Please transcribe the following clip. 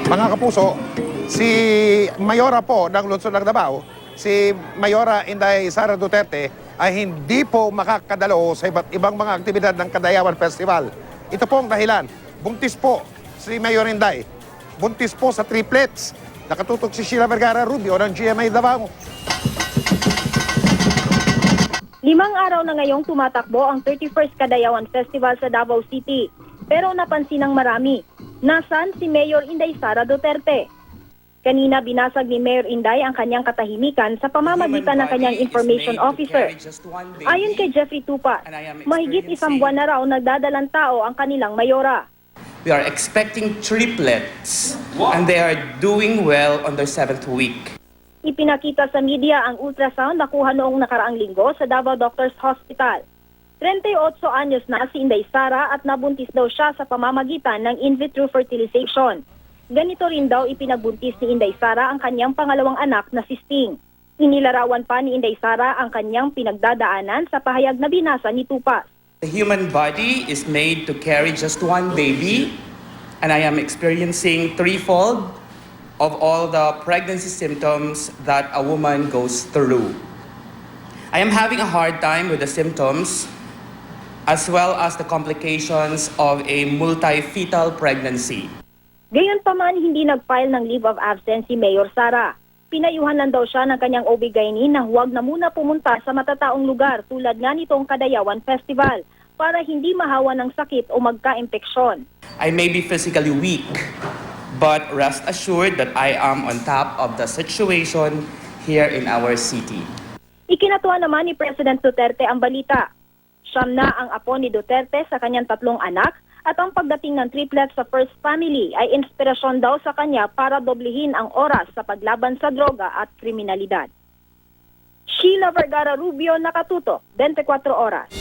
Mga kapuso, si Mayora po ng Lungsod ng Davao, si Mayora Inday Sara Duterte ay hindi po makakadalo sa iba't ibang mga aktibidad ng Kadayawan Festival. Ito po ang dahilan. Buntis po si Mayor Inday. Buntis po sa triplets. Nakatutok si Sheila Vergara Rubio ng GMA Davao. 5 araw na ngayong tumatakbo ang 31st Kadayawan Festival sa Davao City. Pero napansin ng marami, nasaan si Mayor Inday Sara Duterte? Kanina binasag ni Mayor Inday ang kanyang katahimikan sa pamamagitan ng kanyang information officer. Ayon kay Jeffrey Tupa, mahigit 1 buwan na raw nagdadalang tao ang kanilang mayora. We are expecting triplets and they are doing well on their 7th week. Ipinakita sa media ang ultrasound na kuha noong nakaraang linggo sa Davao Doctors Hospital. 38 anyos na si Inday Sara at nabuntis daw siya sa pamamagitan ng in vitro fertilization. Ganito rin daw ipinagbuntis ni Inday Sara ang kanyang pangalawang anak na si Sting. Inilarawan pa ni Inday Sara ang kanyang pinagdadaanan sa pahayag na binasa ni Tupas. The human body is made to carry just one baby, and I am experiencing threefold of all the pregnancy symptoms that a woman goes through. I am having a hard time with the symptoms as well as the complications of a multi-fetal pregnancy. Gayunpaman, hindi nag-file ng leave of absence si Mayor Sara. Pinayuhan lang daw siya ng kanyang OB-GYN na huwag na muna pumunta sa matataong lugar tulad nga nitong Kadayawan Festival para hindi mahawa ng sakit o magka-impeksyon. I may be physically weak, but rest assured that I am on top of the situation here in our city. Ikinatuwa naman ni President Duterte ang balita. Siyam na ang apo ni Duterte sa kanyang 3 anak at ang pagdating ng triplets sa first family ay inspirasyon daw sa kanya para doblehin ang oras sa paglaban sa droga at kriminalidad. Sheila Vergara Rubio, nakatutok, 24 oras.